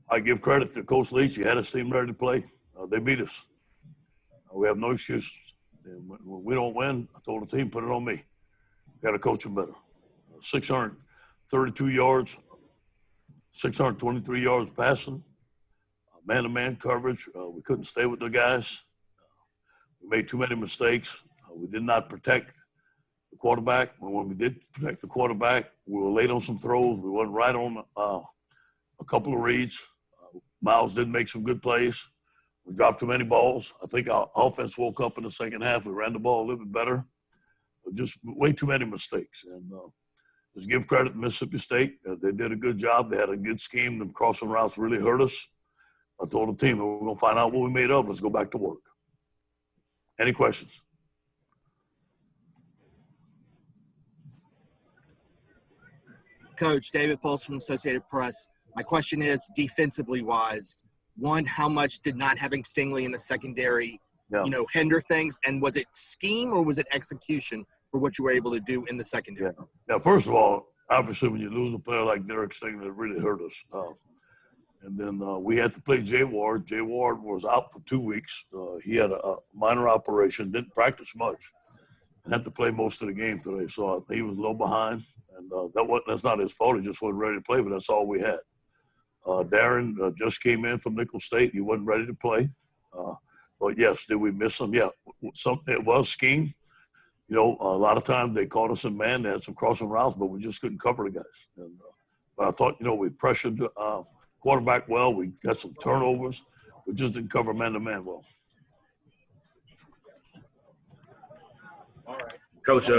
I give credit to Coach Leach. He had his team ready to play. They beat us. We have no excuses. And when we don't win, I told the team, put it on me. Got to coach them better. 632 yards, 623 yards passing, man-to-man coverage. We couldn't stay with the guys. We made too many mistakes. We did not protect the quarterback. When we did protect the quarterback, we were late on some throws. We wasn't right on a couple of reads. Miles did make some good plays. We dropped too many balls. I think our offense woke up in the second half. We ran the ball a little bit better. But just way too many mistakes. And just give credit to Mississippi State. They did a good job. They had a good scheme. The crossing routes really hurt us. I told the team, we're going to find out what we made of. Let's go back to work. Any questions? Coach, David Pulse from Associated Press. My question is, defensively wise, one, how much did not having Stingley in the secondary, hinder things? And was it scheme or was it execution for what you were able to do in the secondary? Yeah. Now, first of all, obviously when you lose a player like Derek Stingley, it really hurt us. And then we had to play Jay Ward. Jay Ward was out for 2 weeks. He had a minor operation, didn't practice much, and had to play most of the game today. So he was a little behind, and that's not his fault. He just wasn't ready to play, but that's all we had. Darren just came in from Nicholls State. He wasn't ready to play. But, yes, did we miss him? Yeah, it was scheme. A lot of times they caught us in man. They had some crossing routes, but we just couldn't cover the guys. And, but I thought, we pressured quarterback well. We got some turnovers. We just didn't cover man-to-man well. All right. Coach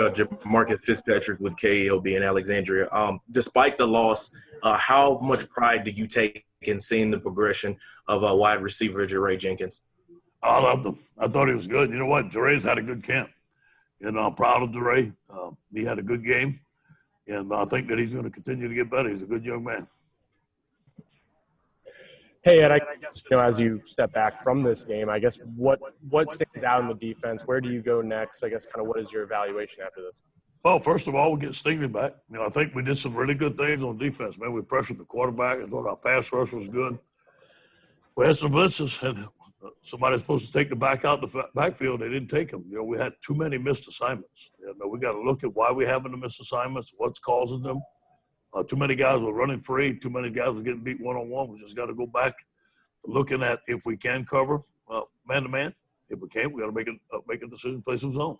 Marcus Fitzpatrick with KELB in Alexandria. Despite the loss, how much pride do you take in seeing the progression of wide receiver Jabril Jenkins? I loved him. I thought he was good. You know what? Jaray's had a good camp. And I'm proud of Jaray. He had a good game. And I think that he's going to continue to get better. He's a good young man. Hey, Ed, I guess, as you step back from this game, I guess what stands out in the defense? Where do you go next? I guess kind of what is your evaluation after this? Well, first of all, we'll get Stingley back. I think we did some really good things on defense, man. We pressured the quarterback. I thought our pass rush was good. We had some blitzes, and somebody's supposed to take the back out the backfield. They didn't take them. We had too many missed assignments. We got to look at why we're having the missed assignments, what's causing them. Too many guys were running free. Too many guys were getting beat one-on-one. We just got to go back looking at if we can cover man-to-man. If we can't, we got to make a decision, play some zone.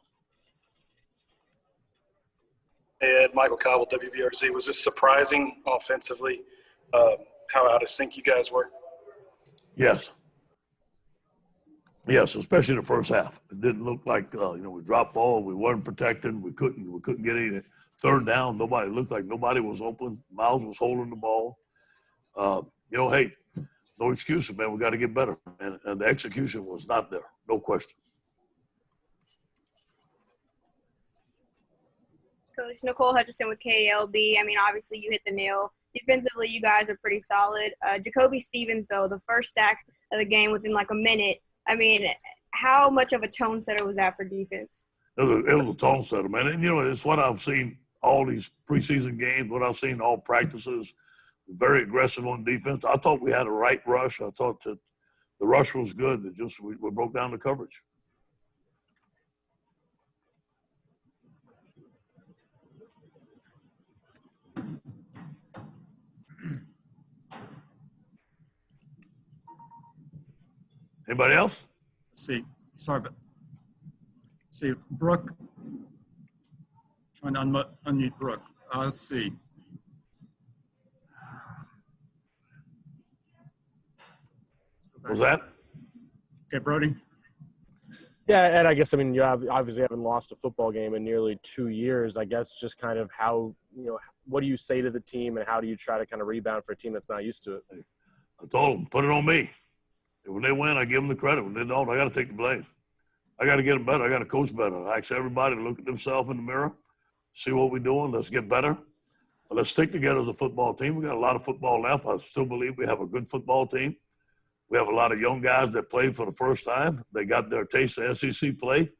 Hey, Ed, Michael Cobble, WBRZ. Was this surprising offensively, how out of sync you guys were? Yes. Yes, especially in the first half. It didn't look like, we dropped ball. We weren't protecting. We couldn't get any third down. It looked like nobody was open. Miles was holding the ball. Hey, no excuses, man. We got to get better. And the execution was not there. No question. Coach Nicole Hutchison with KELB. Obviously you hit the nail. Defensively, you guys are pretty solid. Jacoby Stevens, though, the first sack of the game within like a minute. How much of a tone setter was that for defense? It was a tone setter, man. And, it's what I've seen all these preseason games, what I've seen all practices, very aggressive on defense. I thought we had a right rush. I thought that the rush was good. It just we broke down the coverage. Anybody else? Brooke. Trying to unmute Brooke. Let's see. What was that? Okay, Brody. Yeah, and I guess, you obviously haven't lost a football game in nearly 2 years. I guess just kind of how, what do you say to the team and how do you try to kind of rebound for a team that's not used to it? I told them, put it on me. When they win, I give them the credit. When they don't, I got to take the blame. I got to get them better. I got to coach better. I ask everybody to look at themselves in the mirror, see what we're doing. Let's get better. Let's stick together as a football team. We got a lot of football left. I still believe we have a good football team. We have a lot of young guys that played for the first time. They got their taste of SEC play.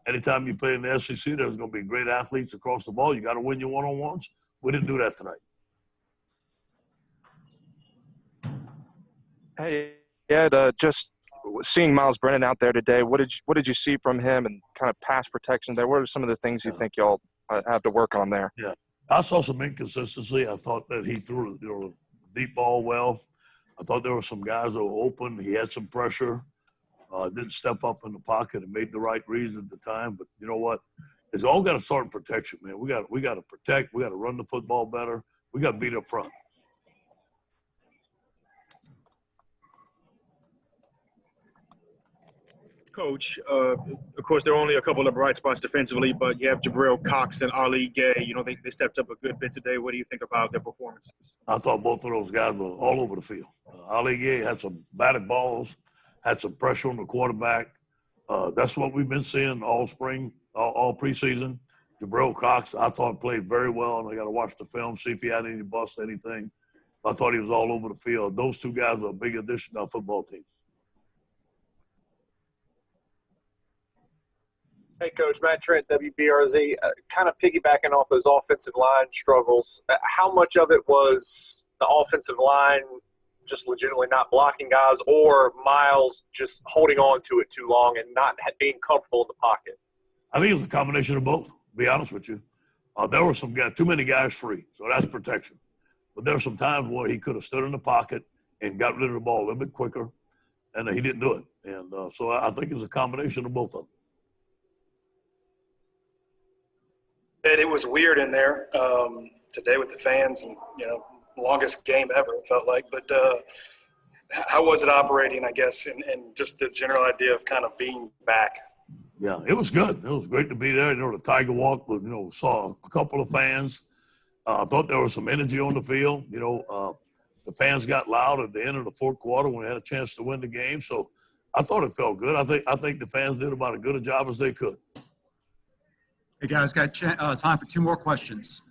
Anytime you play in the SEC, there's going to be great athletes across the ball. You got to win your one-on-ones. We didn't do that tonight. Hey, Ed, just seeing Miles Brennan out there today, what did you see from him and kind of pass protection there? What are some of the things you think y'all have to work on there? Yeah, I saw some inconsistency. I thought that he threw the deep ball well. I thought there were some guys that were open. He had some pressure. Didn't step up in the pocket and made the right reads at the time. But you know what? It's all got to start in protection, man. We got to protect. We got to run the football better. We got to beat up front. Coach, of course, there are only a couple of bright spots defensively, but you have Jabril, Cox, and Ali Gay. You know, they stepped up a good bit today. What do you think about their performances? I thought both of those guys were all over the field. Ali Gay had some batted balls, had some pressure on the quarterback. That's what we've been seeing all spring, all preseason. Jabril Cox, I thought played very well, and I got to watch the film, see if he had any busts, anything. I thought he was all over the field. Those two guys are a big addition to our football team. Hey, Coach, Matt Trent, WBRZ. Kind of piggybacking off those offensive line struggles, how much of it was the offensive line just legitimately not blocking guys, or Miles just holding on to it too long and not being comfortable in the pocket? I think it was a combination of both, to be honest with you. There were some guys, too many guys free, so that's protection. But there were some times where he could have stood in the pocket and got rid of the ball a little bit quicker, and he didn't do it. And so I think it was a combination of both of them. It was weird in there today with the fans, and longest game ever, it felt like. But how was it operating, I guess, and just the general idea of kind of being back? Yeah, it was good. It was great to be there. The Tiger Walk, saw a couple of fans. I thought there was some energy on the field. The fans got loud at the end of the fourth quarter when they had a chance to win the game. So I thought it felt good. I think the fans did about as good a job as they could. Hey, guys, got time for two more questions.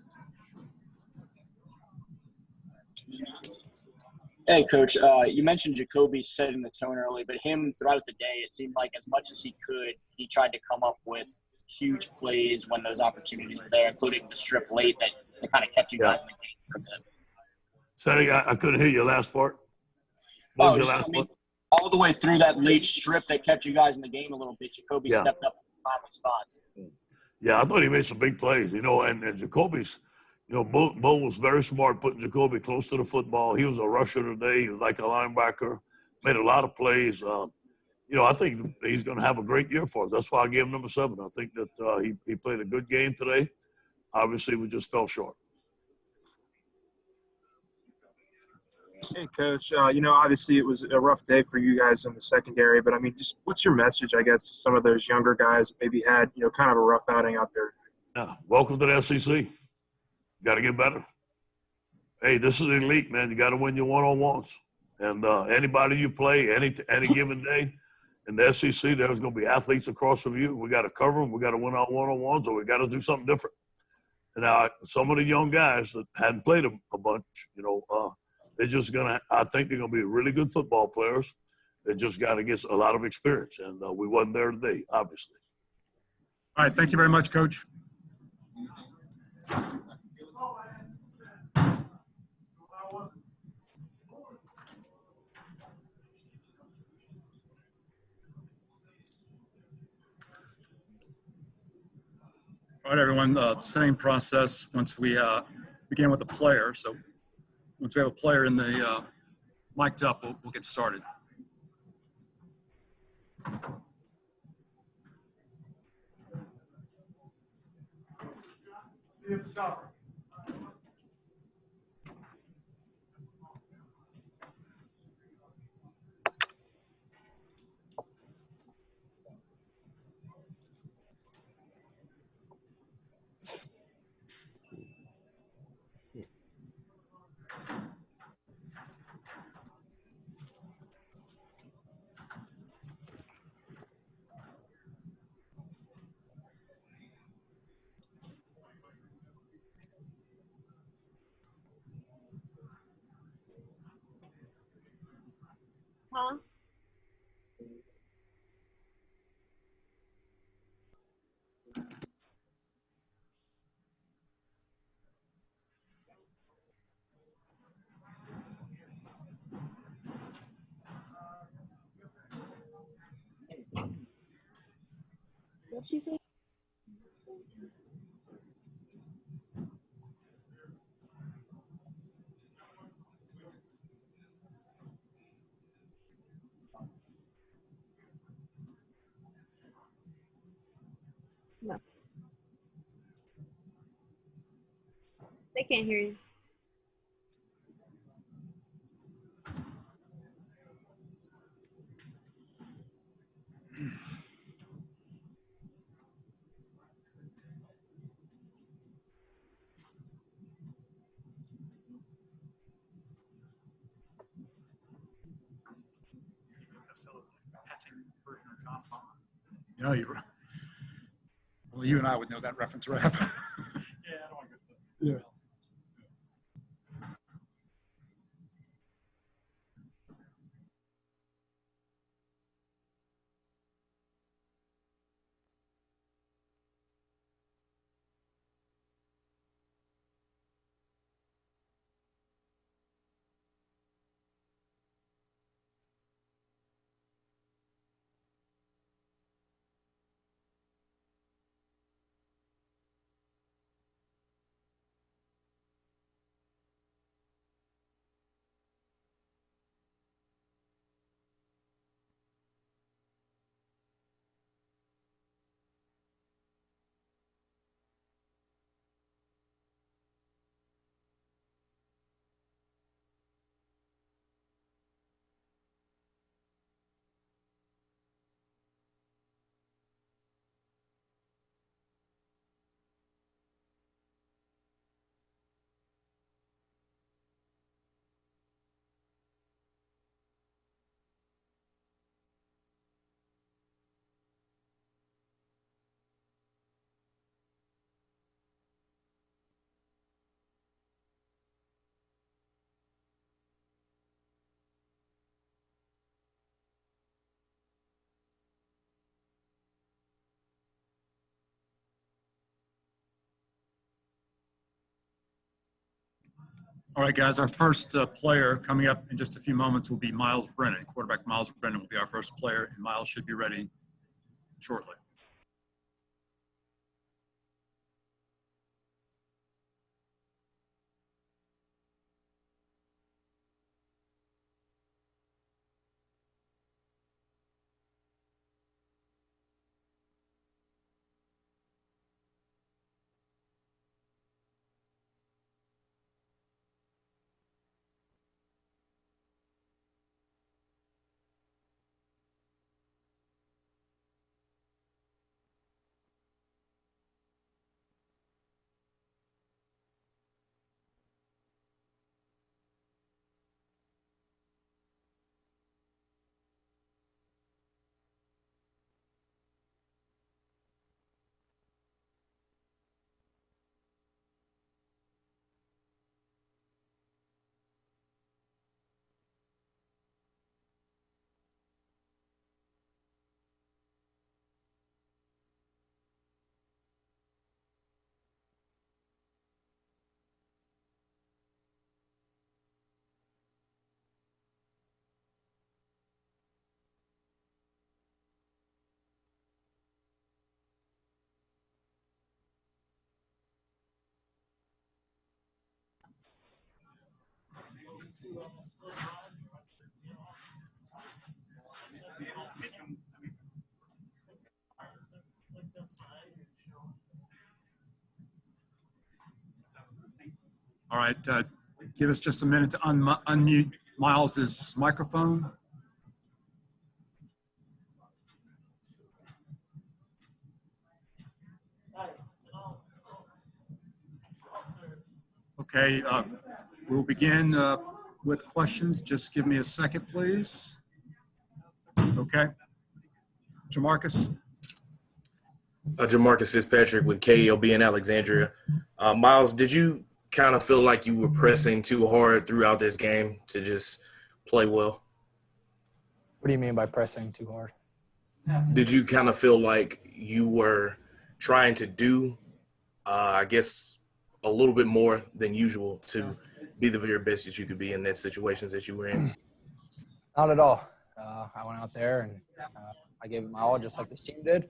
Hey, Coach, you mentioned Jacoby setting the tone early, but him throughout the day, it seemed like as much as he could, he tried to come up with huge plays when those opportunities were there, including the strip late that kind of kept you guys in the game for a bit. Sorry, I couldn't hear your last part. What was your last part? All the way through that late strip that kept you guys in the game a little bit, Jacoby stepped up in timely spots. Yeah, I thought he made some big plays, and Jacoby's, Bo was very smart putting Jacoby close to the football. He was a rusher today. He was like a linebacker, made a lot of plays. I think he's going to have a great year for us. That's why I gave him number 7. I think that he played a good game today. Obviously, we just fell short. Hey, Coach, obviously it was a rough day for you guys in the secondary, but, just what's your message, I guess, to some of those younger guys that maybe had, kind of a rough outing out there? Yeah, welcome to the SEC. Got to get better. Hey, this is elite, man. You got to win your one-on-ones. And anybody you play, any given day in the SEC, there's going to be athletes across from you. We got to cover them. We got to win our one-on-ones, or we got to do something different. And now some of the young guys that hadn't played a bunch, they're just I think they're going to be really good football players. They just got to get a lot of experience. And we wasn't there today, obviously. All right. Thank you very much, Coach. All right, everyone, same process once we begin with the player. So once we have a player in the mic'd up, we'll get started. See you at the stopper. Huh? What'd she say? No. They can't hear you. You know, well, you and I would know that reference rap. Yeah, I don't want to go. Yeah. All right, guys, our first player coming up in just a few moments will be Miles Brennan. Quarterback Miles Brennan will be our first player, and Miles should be ready shortly. All right, give us just a minute to unmute Miles's microphone. Okay, we'll begin with questions. Just give me a second, please. Okay. Jamarcus. Jamarcus Fitzpatrick with KLB in Alexandria. Miles, did you kind of feel like you were pressing too hard throughout this game to just play well? What do you mean by pressing too hard? Did you kind of feel like you were trying to do, I guess, a little bit more than usual to be the very best that you could be in that situations that you were in? Not at all. I went out there and I gave it my all just like this team did.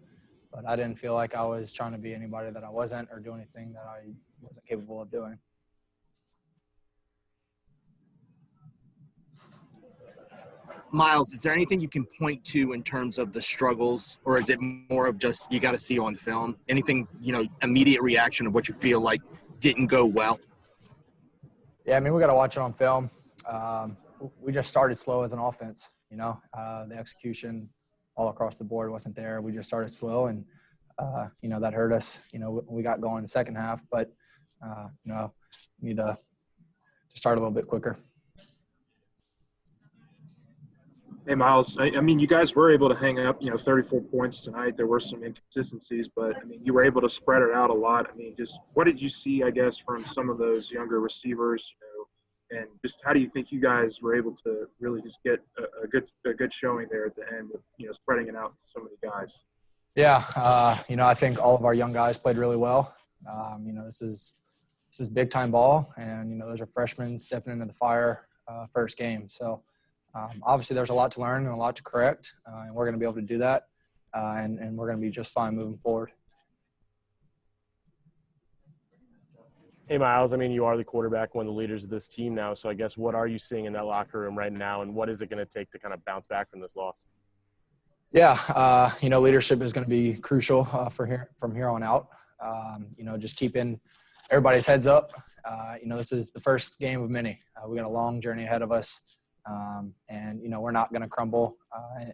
but I didn't feel like I was trying to be anybody that I wasn't or do anything that I wasn't capable of doing. Miles, is there anything you can point to in terms of the struggles, or is it more of just you got to see on film? Anything, immediate reaction of what you feel like didn't go well? Yeah, I mean, we got to watch it on film. We just started slow as an offense, the execution all across the board wasn't there. We just started slow, and, that hurt us. We got going in the second half, but, need to start a little bit quicker. Hey, Miles, I mean, you guys were able to hang up, 34 points tonight. There were some inconsistencies, but, I mean, you were able to spread it out a lot. I mean, just what did you see, I guess, from some of those younger receivers, and just how do you think you guys were able to really just get a good showing there at the end with, spreading it out to so many guys? Yeah, I think all of our young guys played really well. This is big-time ball, and, those are freshmen stepping into the fire first game. So, obviously, there's a lot to learn and a lot to correct, and we're going to be able to do that, and we're going to be just fine moving forward. Hey, Miles, I mean, you are the quarterback, one of the leaders of this team now, so I guess what are you seeing in that locker room right now, and what is it going to take to kind of bounce back from this loss? Yeah, leadership is going to be crucial from here on out. Just keeping everybody's heads up. This is the first game of many. We got a long journey ahead of us. And we're not going to crumble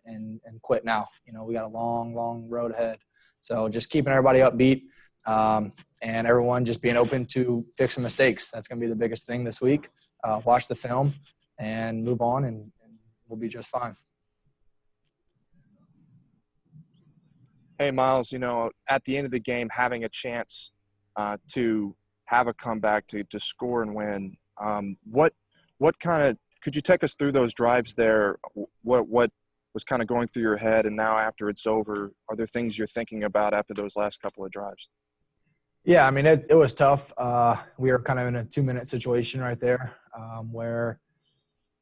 and quit now. We got a long, long road ahead. So just keeping everybody upbeat and everyone just being open to fixing mistakes. That's going to be the biggest thing this week. Watch the film and move on, and we'll be just fine. Hey, Miles, at the end of the game, having a chance to have a comeback to score and win, what kind of – could you take us through those drives there? What was kind of going through your head, and now after it's over, are there things you're thinking about after those last couple of drives? Yeah, I mean, it was tough. We were kind of in a 2-minute situation right there where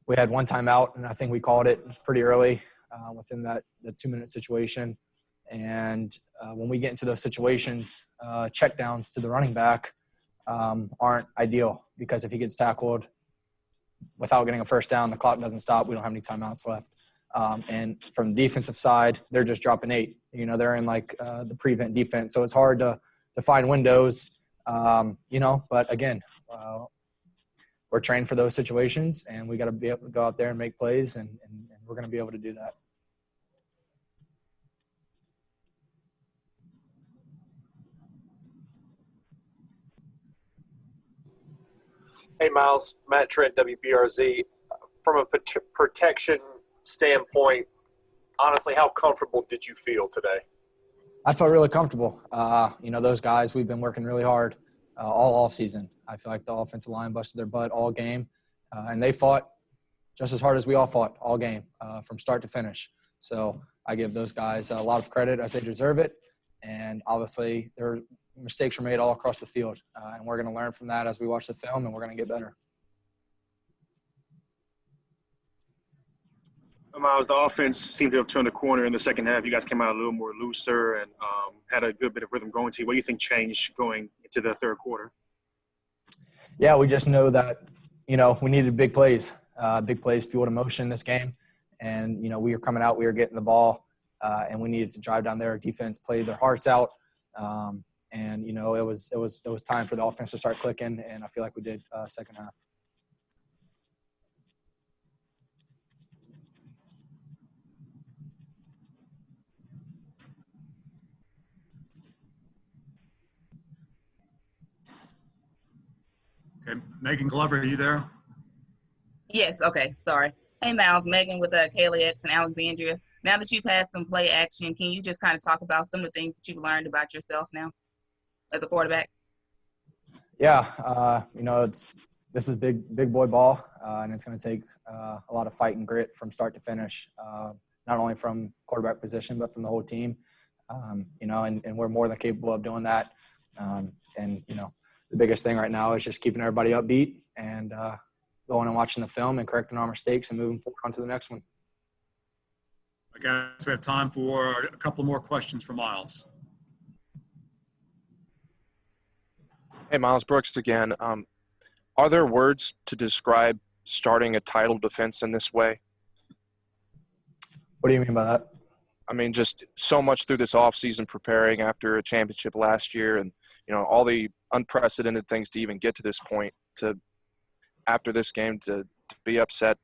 we had one timeout, and I think we called it pretty early within the 2-minute situation. And when we get into those situations, checkdowns to the running back aren't ideal, because if he gets tackled without getting a first down, the clock doesn't stop. We don't have any timeouts left. And from the defensive side, they're just dropping 8. They're in the prevent defense. So it's hard to find windows, but again, we're trained for those situations, and we got to be able to go out there and make plays, and we're going to be able to do that. Hey, Miles, Matt Trent, WBRZ. From a protection standpoint, honestly, how comfortable did you feel today? I felt really comfortable. Those guys, we've been working really hard all offseason. I feel like the offensive line busted their butt all game, and they fought just as hard as we all fought all game from start to finish. So I give those guys a lot of credit, as they deserve it. And obviously, their mistakes were made all across the field, and we're going to learn from that as we watch the film, and we're going to get better. Miles, the offense seemed to have turned the corner in the second half. You guys came out a little more looser and had a good bit of rhythm going to you. What do you think changed going into the third quarter? Yeah, we just know that, we needed big plays. Big plays fueled emotion in this game. And, we were coming out, we were getting the ball, and we needed to drive down there. Defense played their hearts out. And, it was time for the offense to start clicking, and I feel like we did second half. Okay, Megan Glover, are you there? Yes, okay, sorry. Hey, Miles, Megan with KLX and Alexandria. Now that you've had some play action, can you just kind of talk about some of the things that you've learned about yourself now as a quarterback? Yeah, this is big boy ball, and it's going to take a lot of fight and grit from start to finish, not only from quarterback position but from the whole team. And we're more than capable of doing that. The biggest thing right now is just keeping everybody upbeat and going and watching the film and correcting our mistakes and moving forward on to the next one. I guess we have time for a couple more questions for Miles. Hey, Miles Brooks again. Are there words to describe starting a title defense in this way? What do you mean by that? I mean, just so much through this offseason preparing after a championship last year and, all the unprecedented things to even get to this point to after this game to be upset.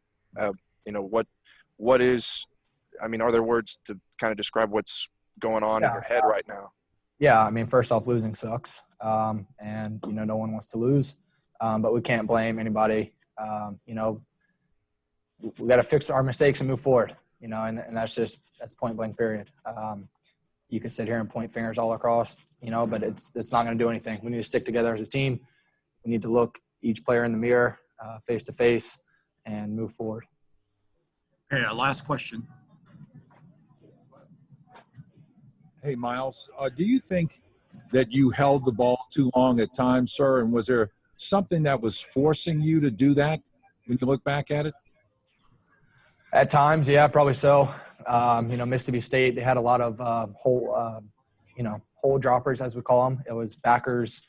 What is – I mean, are there words to kind of describe what's going on in your head right now? Yeah, I mean, first off, losing sucks. And, no one wants to lose. But we can't blame anybody. We got to fix our mistakes and move forward, and that's point blank period. You could sit here and point fingers all across, but it's not going to do anything. We need to stick together as a team. We need to look each player in the mirror face to face and move forward. Okay, last question. Hey, Miles, do you think that you held the ball too long at times, sir? And was there something that was forcing you to do that when you look back at it? At times, yeah, probably so. Mississippi State, they had a lot of hole droppers, as we call them. It was backers,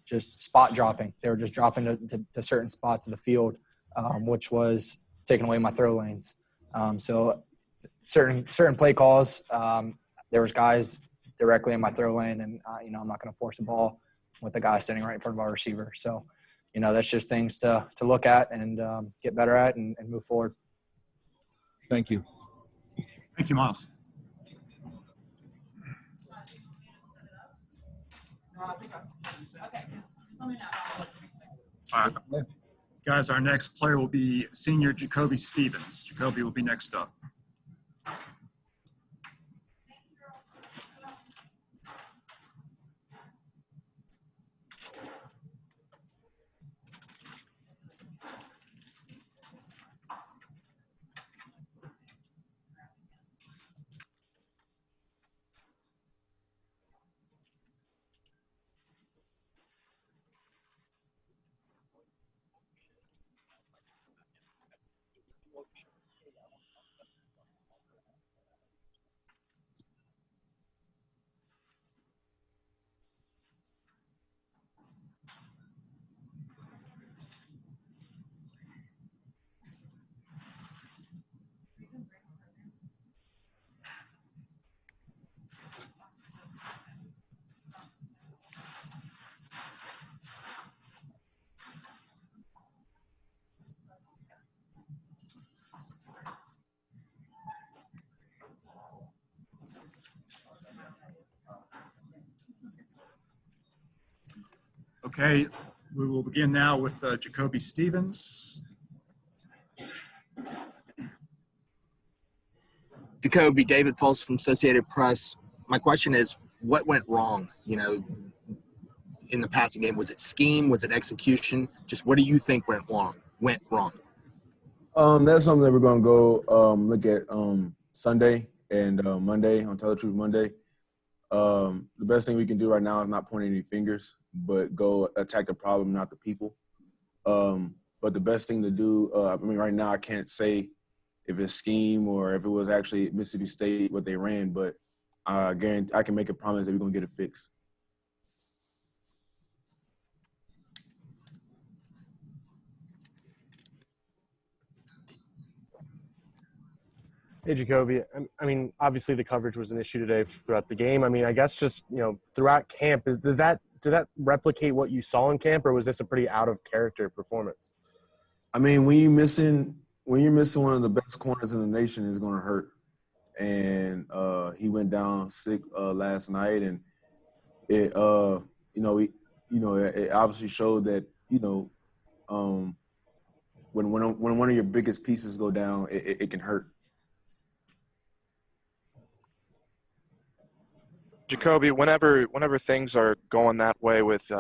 just spot dropping. They were just dropping to certain spots of the field, which was taking away my throw lanes. So certain play calls, there was guys directly in my throw lane, and I'm not going to force a ball with the guy standing right in front of our receiver. So, that's just things to look at and get better at and move forward. Thank you. Thank you, Miles. All right. Guys, our next player will be senior Jacoby Stevens. Jacoby will be next up. Okay, we will begin now with Jacoby Stevens. Jacoby, David Fultz from Associated Press. My question is, what went wrong, in the passing game? Was it scheme? Was it execution? Just what do you think went wrong? That's something that we're going to go look at Sunday and Monday, on Tell the Truth Monday. The best thing we can do right now is not point any fingers, but go attack the problem, not the people. But the best thing to do, right now I can't say if it's scheme or if it was actually Mississippi State what they ran, but I guarantee I can make a promise that we're going to get it fixed. Hey, Jacoby. I mean, obviously the coverage was an issue today throughout the game. I mean, I guess just, throughout camp, did that replicate what you saw in camp, or was this a pretty out of character performance? I mean, when you're missing one of the best corners in the nation, it's going to hurt. And he went down sick last night, and it it obviously showed that when one of your biggest pieces go down, it can hurt. Jacoby, whenever things are going that way with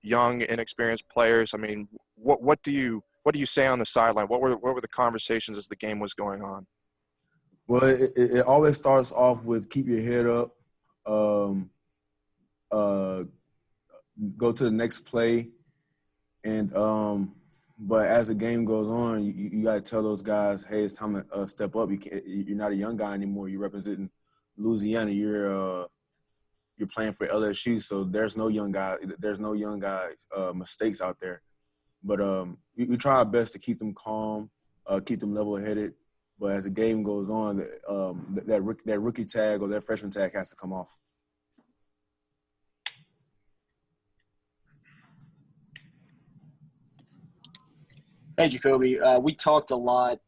young, inexperienced players, I mean, what do you say on the sideline? What were the conversations as the game was going on? Well, it always starts off with keep your head up, go to the next play, and but as the game goes on, you got to tell those guys, hey, it's time to step up. You're not a young guy anymore. You're representing Louisiana. You're you're playing for LSU, so there's no young guys mistakes out there. But we try our best to keep them calm, keep them level-headed. But as the game goes on, that rookie tag or that freshman tag has to come off. Hey, Jacoby. We talked a lot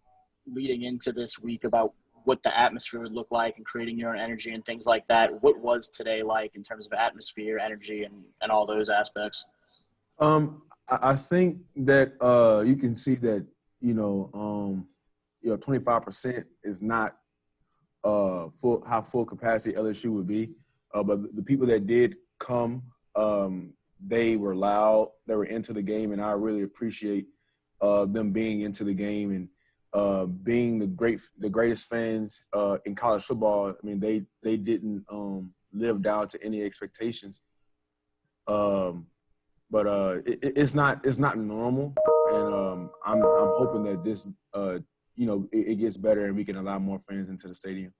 leading into this week about what the atmosphere would look like and creating your own energy and things like that. What was today like in terms of atmosphere, energy, and all those aspects? I think that you can see that 25% is not full capacity LSU would be, but the people that did come, they were loud, they were into the game, and I really appreciate them being into the game and being the greatest fans in college football. I mean, they didn't live down to any expectations. But it's not normal, and I'm hoping that this it gets better and we can allow more fans into the stadium.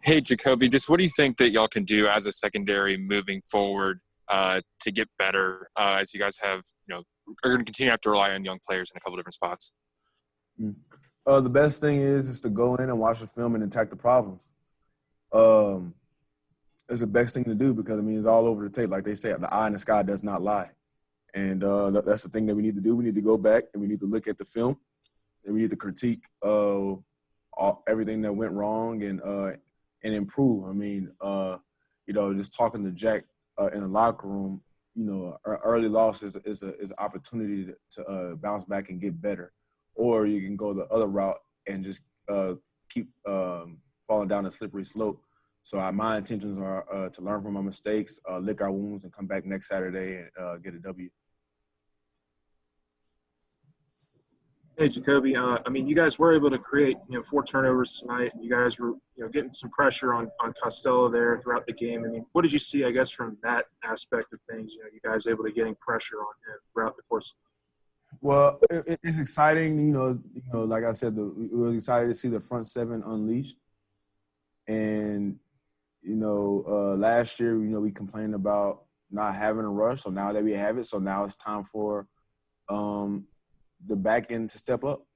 Hey, Jacoby, just what do you think that y'all can do as a secondary moving forward to get better as you guys are going to continue to have to rely on young players in a couple different spots? The best thing is to go in and watch the film and attack the problems. It's the best thing to do because, I mean, it's all over the tape. Like they say, the eye in the sky does not lie. And that's the thing that we need to do. We need to go back and we need to look at the film and we need to critique everything that went wrong and improve. I mean, just talking to Jack in the locker room, an early loss is an opportunity to bounce back and get better. Or you can go the other route and just keep falling down a slippery slope. So my intentions are to learn from my mistakes, lick our wounds, and come back next Saturday and get a W. Hey, Jacoby. I mean, you guys were able to create 4 turnovers tonight. You guys were getting some pressure on Costello there throughout the game. I mean, what did you see, I guess, from that aspect of things? You guys able to getting pressure on him throughout the course. Well, it's exciting. Like I said, we were excited to see the front seven unleashed. And last year, we complained about not having a rush. So now that we have it, so now it's time for the back end to step up.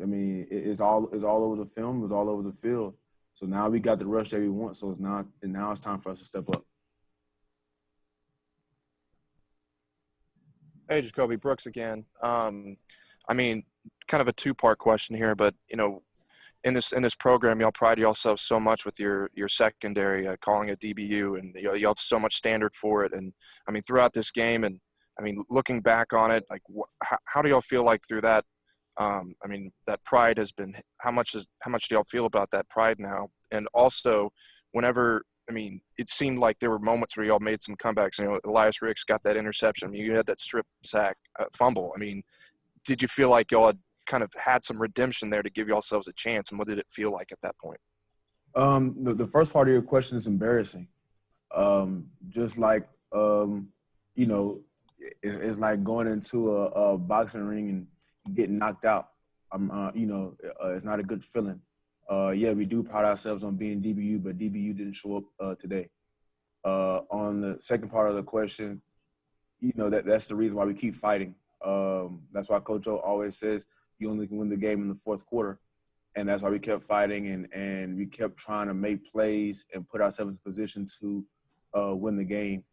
I mean, it's all over the film. It's all over the field. So now we got the rush that we want. So now it's time for us to step up. Hey, Jacoby, Brooks again. I mean, kind of a 2-part question here, but in this program, y'all pride yourselves so much with your secondary, calling it DBU, and you have so much standard for it. And I mean, throughout this game, and I mean, looking back on it, like, how do y'all feel like through that? I mean, that pride has been. How much do y'all feel about that pride now? And also, whenever, I mean, it seemed like there were moments where y'all made some comebacks. Elias Ricks got that interception. I mean, you had that strip sack fumble. I mean, did you feel like y'all had kind of had some redemption there to give yourselves a chance, and what did it feel like at that point? The first part of your question is embarrassing. Just like it's like going into a boxing ring and getting knocked out. It's not a good feeling. Yeah, we do pride ourselves on being DBU, but DBU didn't show up today. On the second part of the question, that's the reason why we keep fighting. That's why Coach O always says you only can win the game in the fourth quarter. And that's why we kept fighting and we kept trying to make plays and put ourselves in position to win the game.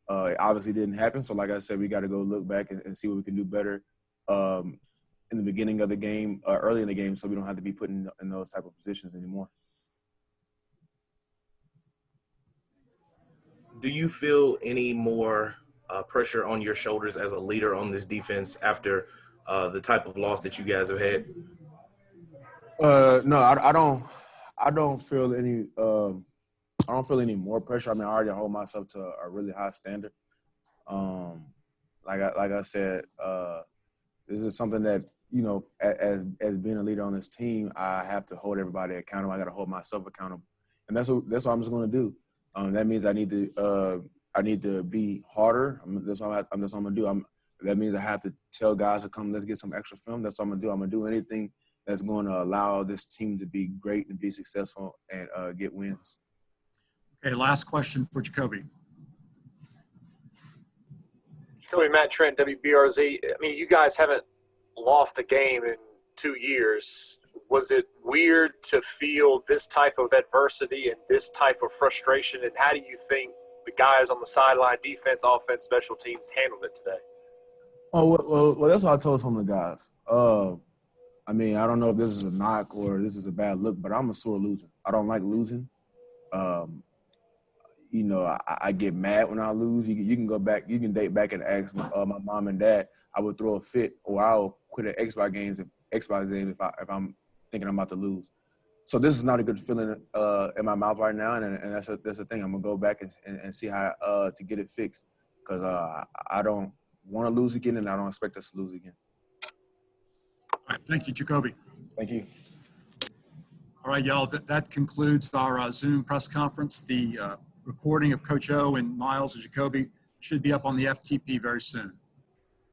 It obviously didn't happen. So like I said, we got to go look back and see what we can do better in the beginning of the game, early in the game, so we don't have to be put in those type of positions anymore. Do you feel any more pressure on your shoulders as a leader on this defense after the type of loss that you guys have had? No, I don't feel any. I don't feel any more pressure. I mean, I already hold myself to a really high standard. Like I said, this is something that as being a leader on this team, I have to hold everybody accountable. I got to hold myself accountable, and that's what I'm just going to do. That means I need to be harder. That's what I'm going to do. That means I have to tell guys to come. Let's get some extra film. That's what I'm going to do. I'm going to do anything that's going to allow this team to be great and be successful and get wins. Okay, last question for Jacoby. Jacoby, Matt Trent, WBRZ. I mean, you guys haven't lost a game in 2 years. Was it weird to feel this type of adversity and this type of frustration? And how do you think the guys on the sideline, defense, offense, special teams handled it today? Oh, well, that's what I told some of the guys. I mean, I don't know if this is a knock or this is a bad look, but I'm a sore loser. I don't like losing. You know, I get mad when I lose. You can go back, you can date back and ask my mom and dad. I would throw a fit, or I'll quit an Xbox game if I'm thinking I'm about to lose. So this is not a good feeling in my mouth right now, and that's the thing. I'm gonna go back and see how to get it fixed, because I don't want to lose again, and I don't expect us to lose again. All right, thank you, Jacoby. Thank you. All right, y'all, that concludes our Zoom press conference. The recording of Coach O and Miles and Jacoby should be up on the FTP very soon.